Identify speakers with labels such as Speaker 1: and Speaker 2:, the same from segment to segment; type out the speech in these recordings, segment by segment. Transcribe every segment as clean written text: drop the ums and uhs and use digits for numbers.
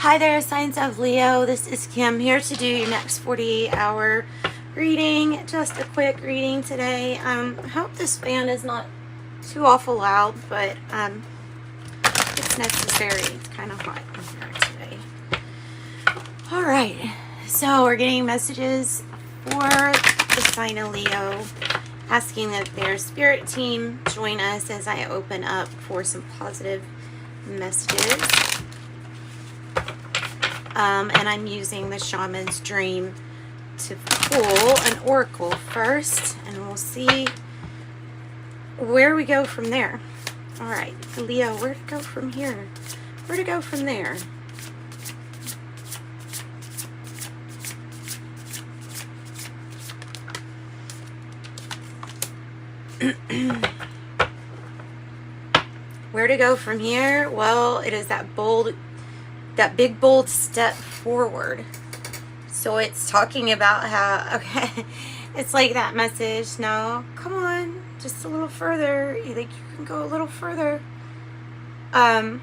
Speaker 1: Hi there, signs of Leo. This is Kim here to do your next 48-hour reading. Just a quick reading today. I hope this fan is not too awful loud, but it's necessary. It's kind of hot in here today. All right, so we're getting messages for the sign of Leo, asking that their spirit team join us as I open up for some positive messages. And I'm using the Shaman's Dream to pull an oracle first, and we'll see where we go from there. All right, Leo, where to go from here? Where to go from there? Where to go from here? Well, it is that big bold step forward. So it's talking about how, okay, it's like that message. No, come on, just a little further. You think you can go a little further? I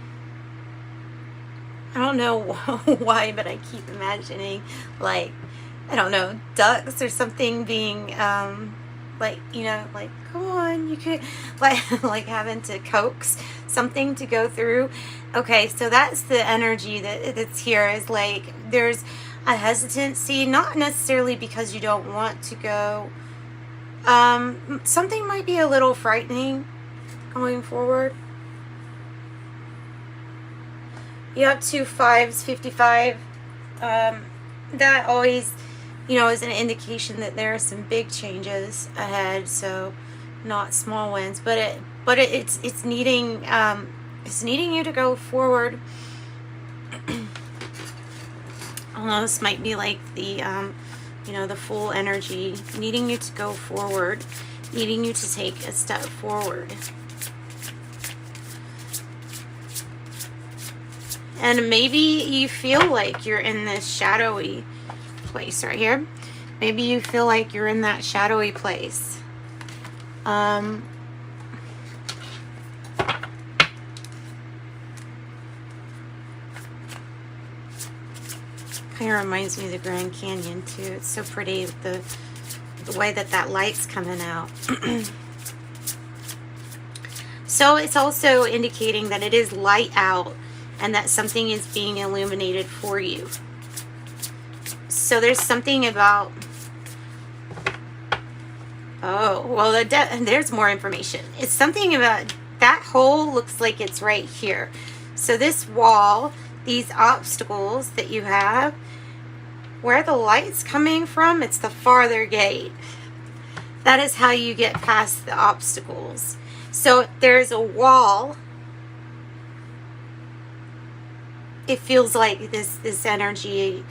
Speaker 1: don't know why, but I keep imagining, like, I don't know, ducks or something being like, you know, like, come on, you could, like having to coax something to go through. Okay, so that's the energy that's here, is like there's a hesitancy, not necessarily because you don't want to go. Something might be a little frightening going forward. You have 2 5s, 55. That always, you know, is an indication that there are some big changes ahead. So not small ones, but it's needing you to go forward. I don't know, this might be like the you know, the full energy, needing you to go forward, needing you to take a step forward. And maybe you feel like you're in this shadowy place right here. Maybe you feel like you're in that shadowy place. Kind of reminds me of the Grand Canyon too. It's so pretty, the way that light's coming out. So it's also indicating that it is light out and that something is being illuminated for you. So there's something about, oh, well, there's more information. It's something about that hole, looks like it's right here. So this wall, these obstacles that you have, where the light's coming from, it's the farther gate. That is how you get past the obstacles. So if there's a wall, it feels like this energy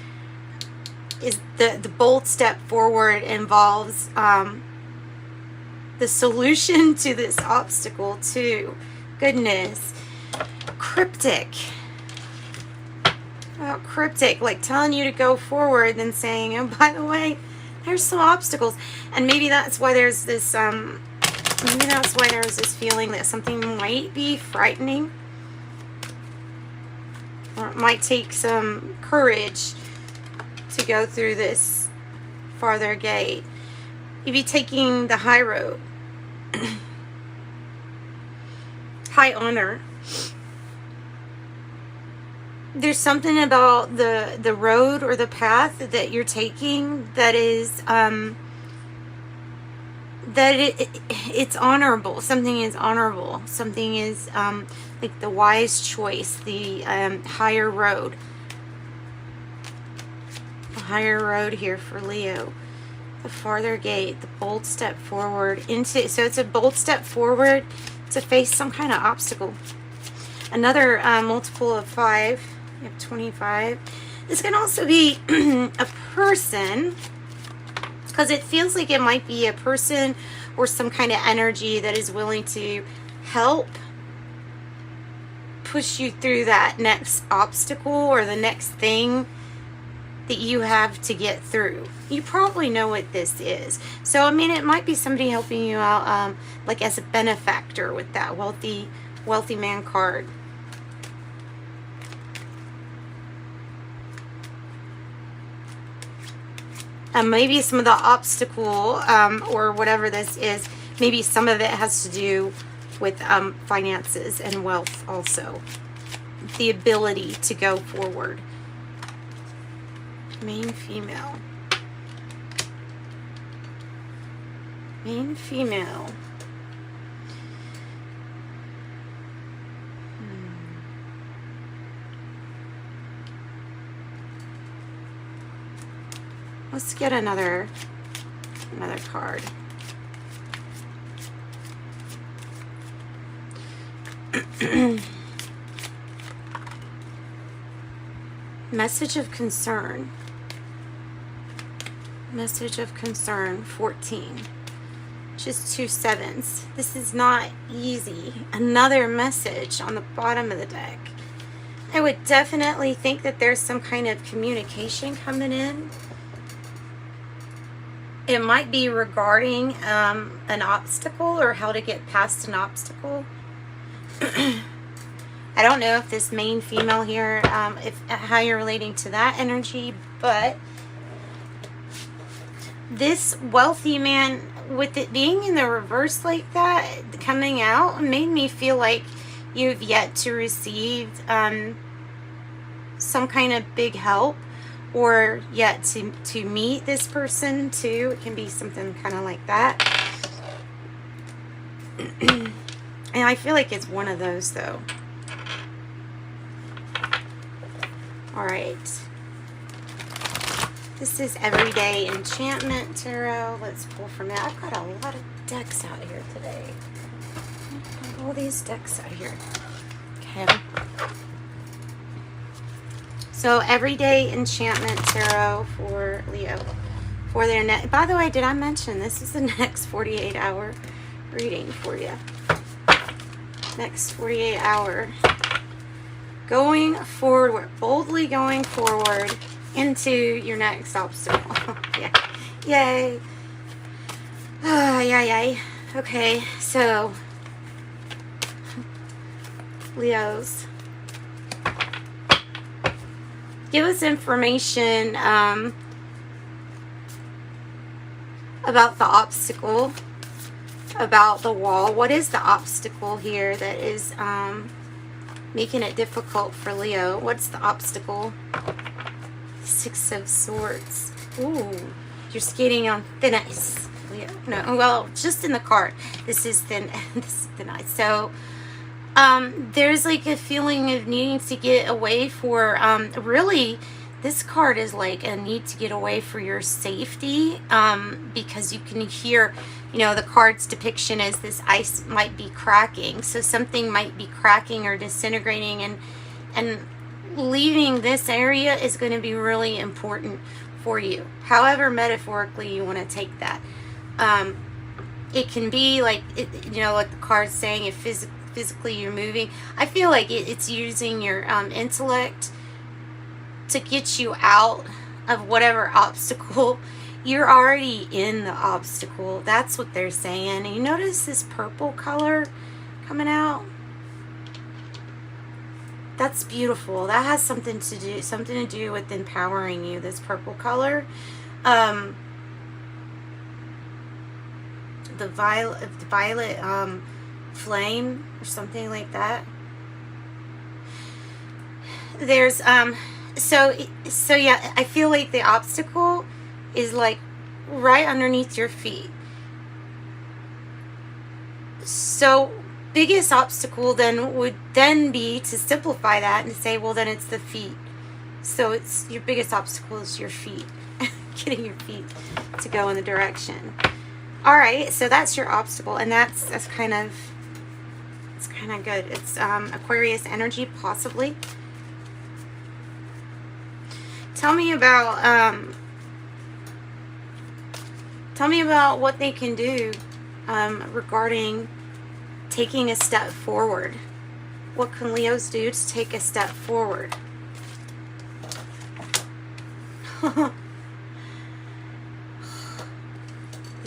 Speaker 1: is the bold step forward involves the solution to this obstacle too. Goodness, cryptic. Oh, cryptic, like telling you to go forward, then saying, oh, by the way, there's some obstacles. And maybe that's why there's this feeling that something might be frightening, or it might take some courage to go through this farther gate. You'd be taking the high road. High honor. There's something about the road or the path that you're taking that is it's honorable. Something is honorable. Something is like the wise choice, the higher road. The higher road here for Leo. The farther gate, the bold step forward into, so it's a bold step forward to face some kind of obstacle. Another multiple of 5, you have 25. This can also be a person, because it feels like it might be a person or some kind of energy that is willing to help push you through that next obstacle or the next thing that you have to get through. You probably know what this is. So, I mean, it might be somebody helping you out, like as a benefactor with that wealthy man card. Maybe some of the obstacle or whatever this is, maybe some of it has to do with finances and wealth also. The ability to go forward. Main female. Main female. Let's get another card. Message of concern. Message of concern, 14. Just 2 sevens. This is not easy. Another message on the bottom of the deck. I would definitely think that there's some kind of communication coming in. It might be regarding an obstacle or how to get past an obstacle. I don't know if this main female here, how you're relating to that energy, but this wealthy man, with it being in the reverse like that, coming out, made me feel like you've yet to receive some kind of big help, or yet to meet this person too. It can be something kind of like that. And I feel like it's one of those though. All right. This is Everyday Enchantment Tarot. Let's pull from it. I've got a lot of decks out here today. I've got all these decks out here. Okay. So Everyday Enchantment Tarot for Leo. For their next, by the way, did I mention this is the next 48-hour reading for you? Next 48-hour. Going forward, boldly going forward into your next obstacle. Yeah. Yay. Yay. Okay, so Leos, give us information about the obstacle, about the wall. What is the obstacle here that is making it difficult for Leo? What's the obstacle? 6 of Swords. Ooh, you're skating on thin ice, Leo. No, well, just in the card. This is thin. This is thin ice. So, there's like a feeling of needing to get away for. Really, this card is like a need to get away for your safety. Because you can hear, you know, the card's depiction is this ice might be cracking. So something might be cracking or disintegrating, and leaving this area is going to be really important for you. However metaphorically you want to take that. It can be like, you know, like the card's saying, if physically you're moving. I feel like it's using your intellect to get you out of whatever obstacle. You're already in the obstacle. That's what they're saying. And you notice this purple color coming out? That's beautiful. That has something to do with empowering you, this purple color. The violet flame or something like that. There's so yeah, I feel like the obstacle is like right underneath your feet. So biggest obstacle then would then be to simplify that and say, well, then it's the feet. So it's your biggest obstacle is your feet. Getting your feet to go in the direction. All right, so that's your obstacle, and that's kind of, it's kind of good. It's Aquarius energy, possibly. Tell me about what they can do regarding taking a step forward. What can Leos do to take a step forward? The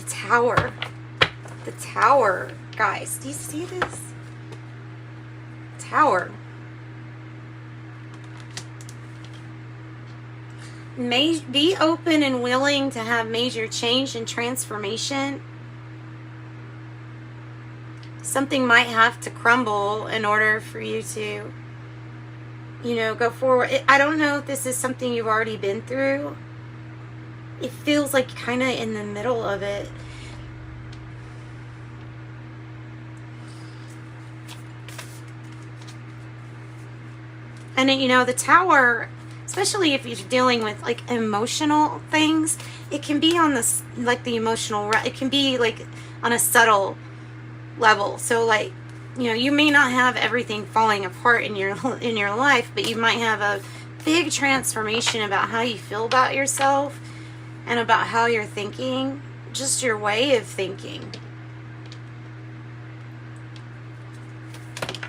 Speaker 1: Tower. The Tower, guys. Do you see this? Tower. be open and willing to have major change and transformation. Something might have to crumble in order for you to, you know, go forward. I don't know if this is something you've already been through. It feels like kind of in the middle of it. And, you know, the Tower, especially if you're dealing with, like, emotional things, it can be on this, like, the emotional, it can be, like, on a subtle level. So, like, you know, you may not have everything falling apart in your life, but you might have a big transformation about how you feel about yourself and about how you're thinking, just your way of thinking.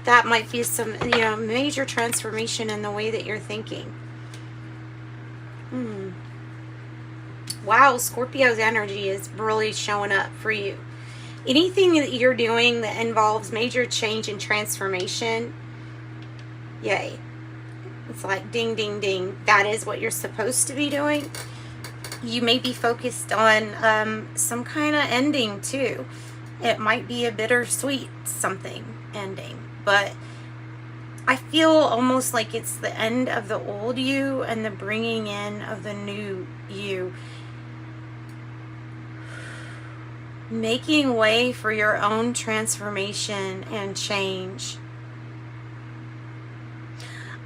Speaker 1: That might be some, you know, major transformation in the way that you're thinking. Wow, Scorpio's energy is really showing up for you. Anything that you're doing that involves major change and transformation, yay. It's like ding, ding, ding. That is what you're supposed to be doing. You may be focused on some kind of ending too. It might be a bittersweet something ending. But I feel almost like it's the end of the old you and the bringing in of the new you. Making way for your own transformation and change.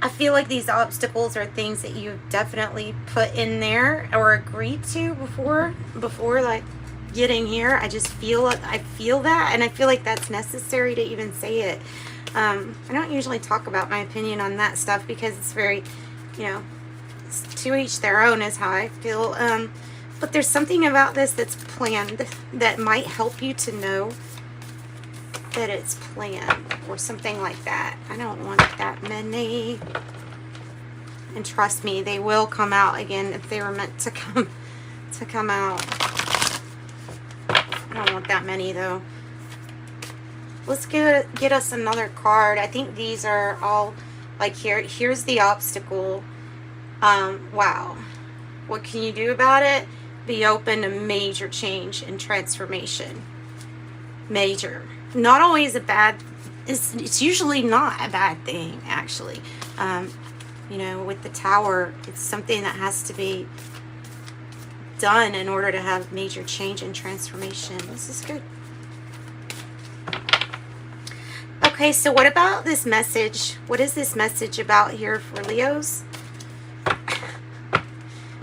Speaker 1: I feel like these obstacles are things that you've definitely put in there or agreed to before like getting here. I feel that, and I feel like that's necessary to even say it. I don't usually talk about my opinion on that stuff because it's very, you know, it's to each their own is how I feel. But there's something about this that's planned that might help you to know that it's planned or something like that. I don't want that many. And trust me, they will come out again if they were meant to come out. I don't want that many though. Let's get us another card. I think these are all like here's the obstacle. Wow. What can you do about it? Be open to major change and transformation. Major. Not always a bad, it's usually not a bad thing, actually. You know, with the Tower, it's something that has to be done in order to have major change and transformation. This is good. Okay, so what about this message? What is this message about here for Leos?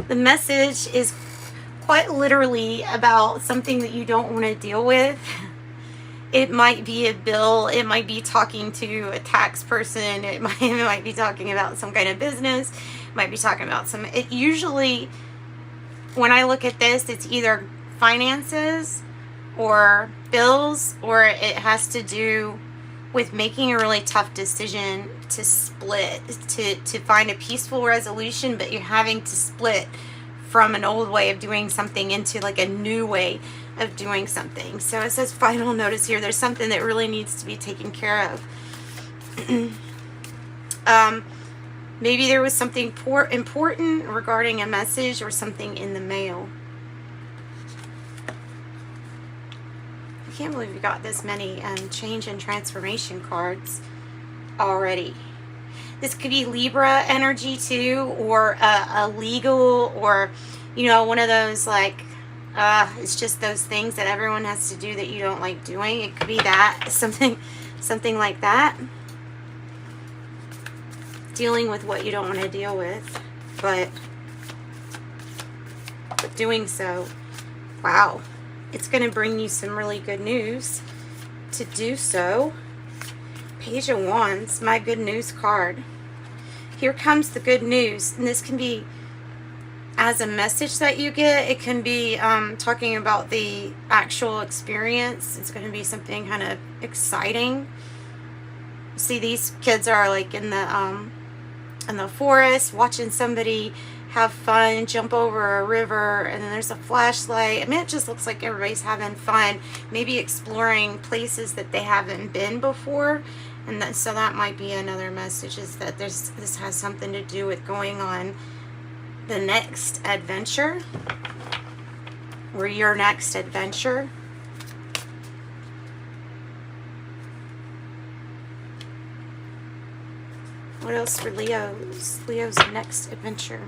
Speaker 1: The message is quite literally about something that you don't want to deal with. It might be a bill. It might be talking to a tax person. It might be talking about some kind of business. It might be talking about it usually, when I look at this, it's either finances or bills, or it has to do with making a really tough decision to split, to find a peaceful resolution, but you're having to split from an old way of doing something into like a new way of doing something. So it says final notice here. There's something that really needs to be taken care of. Maybe there was something important regarding a message or something in the mail. I can't believe we got this many change and transformation cards already. This could be Libra energy too, or a legal, or, you know, one of those like, it's just those things that everyone has to do that you don't like doing. It could be that, something like that. Dealing with what you don't want to deal with, but doing so, wow. It's going to bring you some really good news to do so. Page of Wands, my good news card. Here comes the good news. And this can be as a message that you get. It can be talking about the actual experience. It's going to be something kind of exciting. See, these kids are like in the forest watching somebody have fun, jump over a river, and then there's a flashlight. I mean, it just looks like everybody's having fun, maybe exploring places that they haven't been before. And so that might be another message, is that this has something to do with going on the next adventure, or your next adventure. What else for Leos? Leo's next adventure.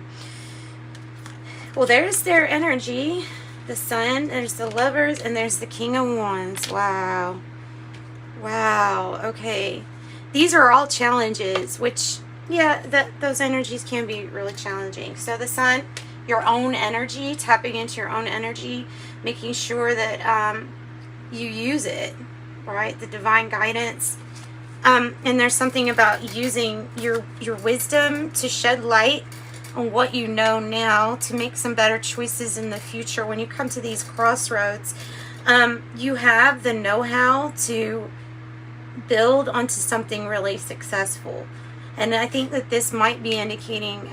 Speaker 1: Well, there's their energy. The Sun, there's the Lovers, and there's the King of Wands. Wow. Wow. Okay. These are all challenges, which, yeah, those energies can be really challenging. So the Sun, your own energy, tapping into your own energy, making sure that you use it, right? The divine guidance. And there's something about using your wisdom to shed light on what you know now to make some better choices in the future. When you come to these crossroads, you have the know-how to build onto something really successful. And I think that this might be indicating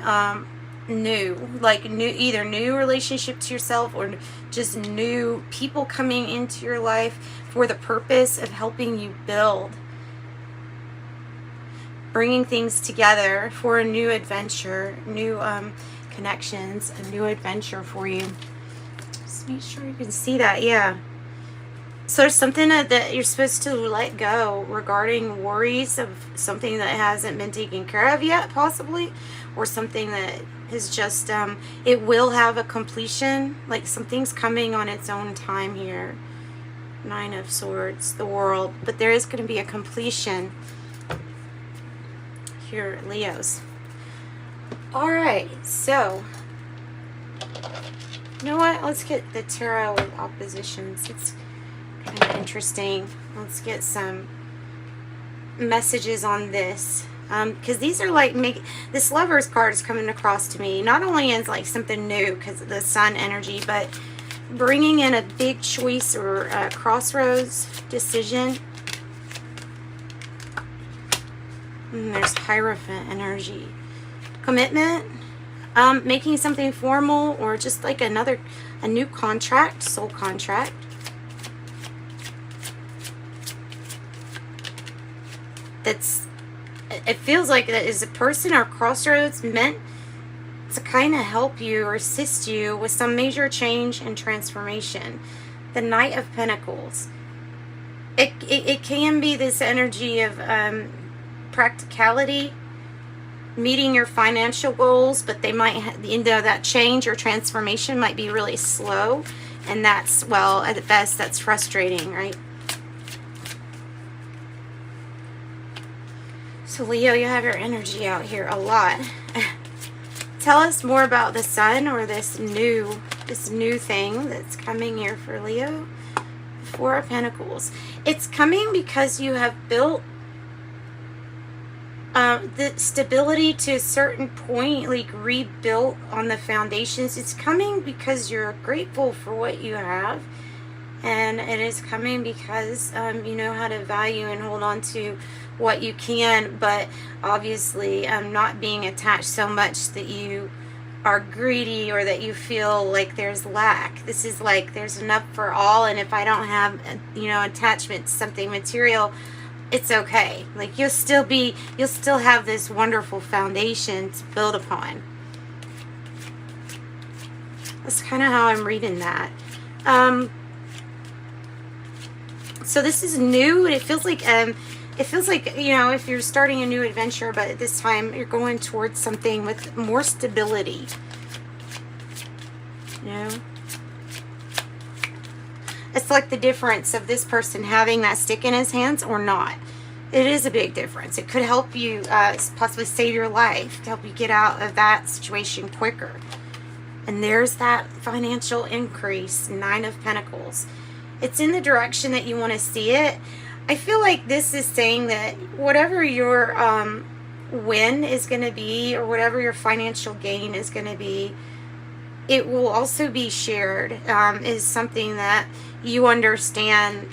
Speaker 1: either new relationship to yourself, or just new people coming into your life for the purpose of helping you build, bringing things together for a new adventure, new connections, a new adventure for you. Just make sure you can see that. Yeah. So there's something that you're supposed to let go regarding worries of something that hasn't been taken care of yet, possibly, or something that is just, it will have a completion, like something's coming on its own time here. Nine of Swords, the World, but there is going to be a completion here, Leos. All right, so you know what? Let's get the tarot with oppositions. It's kind of interesting. Let's get some messages on this, because these are like this Lovers card is coming across to me. Not only is like something new because of the Sun energy, but bringing in a big choice or a crossroads decision. And there's Hierophant energy. Commitment, making something formal, or just like a new contract, soul contract. It feels like that is a person or crossroads meant to kind of help you or assist you with some major change and transformation. The Knight of Pentacles. It can be this energy of practicality, meeting your financial goals, but they might that change or transformation might be really slow, and that's, well, at best, that's frustrating, right? So Leo, you have your energy out here a lot. Tell us more about the Sun, or this new thing that's coming here for Leo. Four of Pentacles. It's coming because you have built the stability to a certain point, like rebuilt on the foundations. It's coming because you're grateful for what you have, and it is coming because you know how to value and hold on to what you can, but obviously not being attached so much that you are greedy, or that you feel like there's lack. This is like there's enough for all, and if I don't have attachment to something material, it's okay. Like you'll still have this wonderful foundation to build upon. That's kind of how I'm reading that. So this is new. It feels like if you're starting a new adventure, but at this time you're going towards something with more stability. It's like the difference of this person having that stick in his hands or not. It is a big difference. It could help you possibly save your life, to help you get out of that situation quicker. And there's that financial increase, Nine of Pentacles. It's in the direction that you want to see it. I feel like this is saying that whatever your win is going to be, or whatever your financial gain is going to be, it will also be shared, is something that you understand,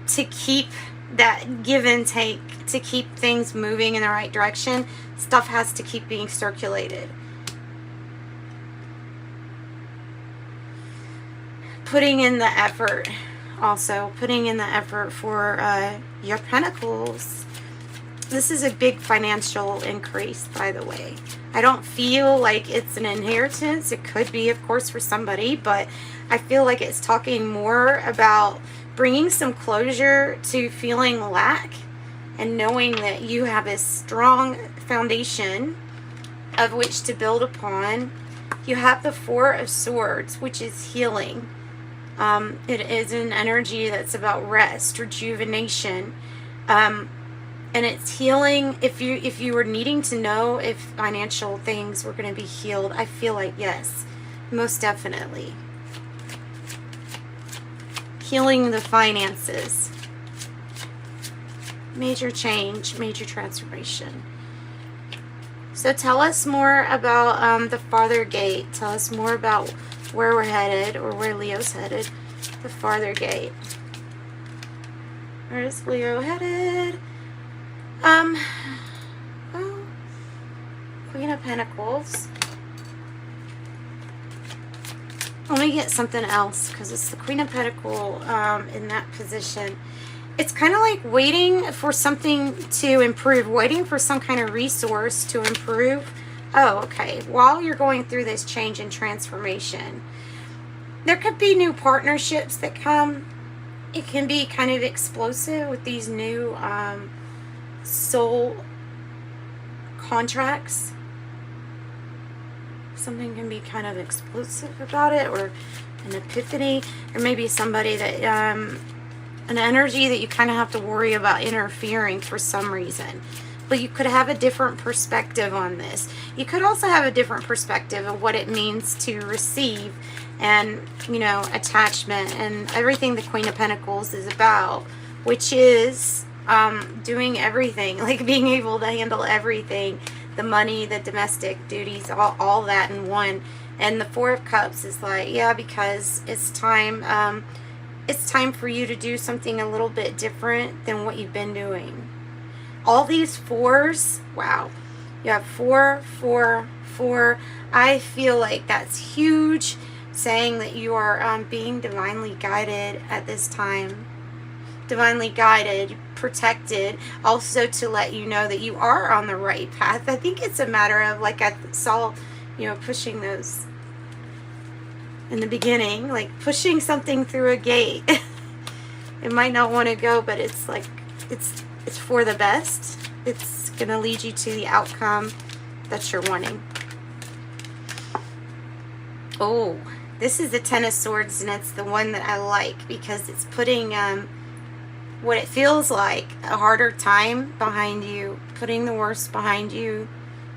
Speaker 1: to keep that give and take, to keep things moving in the right direction. Stuff has to keep being circulated. Putting in the effort, also putting in the effort for your Pentacles. This is a big financial increase, by the way. I don't feel like it's an inheritance. It could be, of course, for somebody, but I feel like it's talking more about bringing some closure to feeling lack and knowing that you have a strong foundation of which to build upon. You have the Four of Swords, which is healing. It is an energy that's about rest, rejuvenation, and it's healing. If you were needing to know if financial things were going to be healed, I feel like yes, most definitely. Healing the finances. Major change, major transformation. So tell us more about the farther gate. Tell us more about where we're headed, or where Leo's headed. The farther gate. Where is Leo headed? Well, Queen of Pentacles. Let me get something else, because it's the Queen of Pentacles in that position. It's kind of like waiting for something to improve, waiting for some kind of resource to improve. Oh, okay. While you're going through this change and transformation, there could be new partnerships that come. It can be kind of explosive with these new soul contracts. Something can be kind of explosive about it, or an epiphany, or maybe somebody that an energy that you kind of have to worry about interfering for some reason. But you could have a different perspective on this. You could also have a different perspective of what it means to receive, and, you know, attachment and everything the Queen of Pentacles is about, which is doing everything, like being able to handle everything, the money, the domestic duties, all that in one. And the Four of Cups is like, yeah, because it's time for you to do something a little bit different than what you've been doing. All these fours, wow. You have 4, 4, 4. I feel like that's huge, saying that you are being divinely guided at this time. Divinely guided, protected. Also to let you know that you are on the right path. I think it's a matter of, like I saw, you know, pushing those in the beginning, like pushing something through a gate. It might not want to go, but it's like, it's for the best. It's going to lead you to the outcome that you're wanting. Oh, this is the Ten of Swords, and it's the one that I like, because it's putting what it feels like a harder time behind you, putting the worst behind you,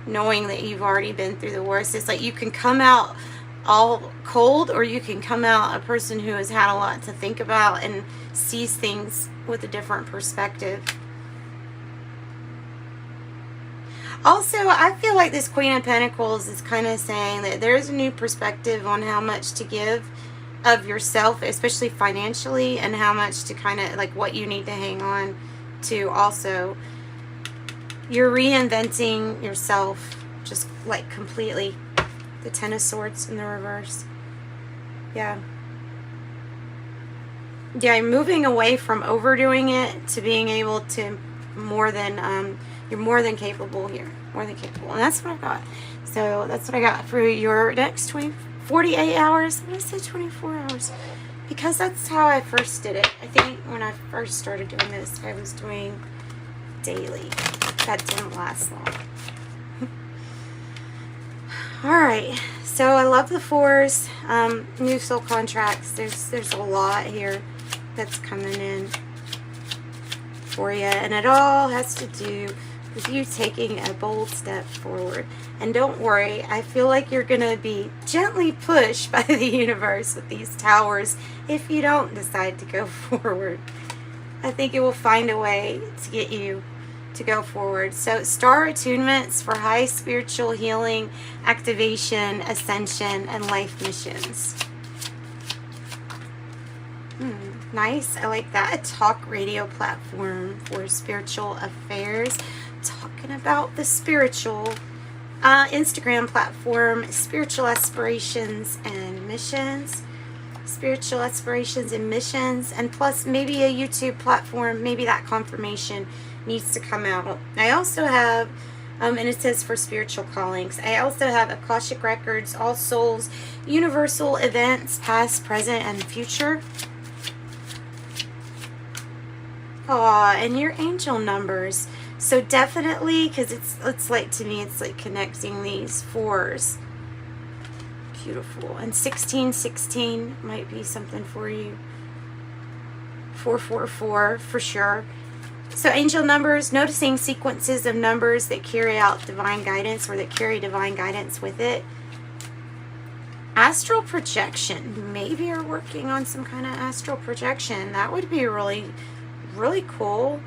Speaker 1: knowing that you've already been through the worst. It's like you can come out all cold, or you can come out a person who has had a lot to think about and sees things with a different perspective. Also, I feel like this Queen of Pentacles is kind of saying that there's a new perspective on how much to give of yourself, especially financially, and how much to kind of, like, what you need to hang on to also. You're reinventing yourself, just like completely. The Ten of Swords in the reverse. Yeah. Yeah, I'm moving away from overdoing it to being able to more than, you're more than capable here. More than capable. And that's what I got. So that's what I got for your next 48 hours. I'm going to say 24 hours. Because that's how I first did it. I think when I first started doing this, I was doing daily. That didn't last long. Alright. So I love the fours. New soul contracts. There's a lot here that's coming in for you, and it all has to do with you taking a bold step forward. And don't worry, I feel like you're going to be gently pushed by the universe with these towers if you don't decide to go forward. I think it will find a way to get you to go forward. So star attunements for high spiritual healing, activation, ascension, and life missions. Nice. I like that. A talk radio platform for spiritual affairs. Talking about the spiritual. Instagram platform, spiritual aspirations and missions. Spiritual aspirations and missions. And plus maybe a YouTube platform. Maybe that confirmation needs to come out. I also have, and it says for spiritual callings, I also have Akashic Records, All Souls, Universal Events, Past, Present, and Future. Aw, and your angel numbers. So definitely, because it's like, to me, it's like connecting these fours. Beautiful. And 1616 might be something for you. 444 for sure. So angel numbers, noticing sequences of numbers that carry out divine guidance, or that carry divine guidance with it. Astral projection. Maybe you're working on some kind of astral projection. That would be really, really cool.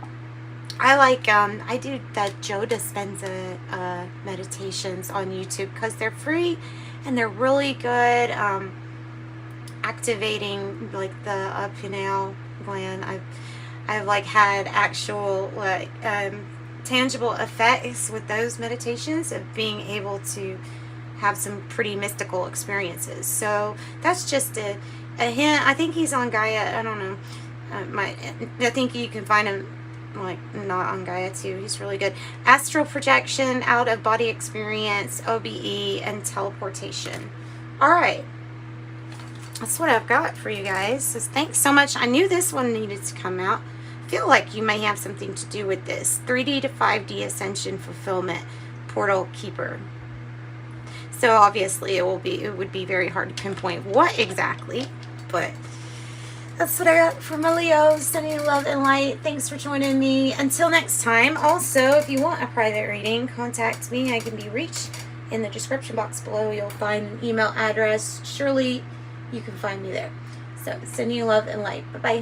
Speaker 1: I like, I do the Joe Dispenza meditations on YouTube because they're free and they're really good, activating like the pineal gland. I've like had actual like tangible effects with those meditations of being able to have some pretty mystical experiences. So that's just a hint. I think he's on Gaia. I don't know. I think you can find him like not on Gaia too. He's really good. Astral projection, out of body experience, OBE, and teleportation. All right, that's what I've got for you guys. So thanks so much. I knew this one needed to come out. I feel like you may have something to do with this. 3D to 5D ascension fulfillment portal keeper. So obviously it would be very hard to pinpoint what exactly, but that's what I got for my Leo. Sending you love and light. Thanks for joining me. Until next time. Also, if you want a private reading, contact me. I can be reached in the description box below. You'll find an email address. Surely you can find me there. So sending you love and light. Bye-bye.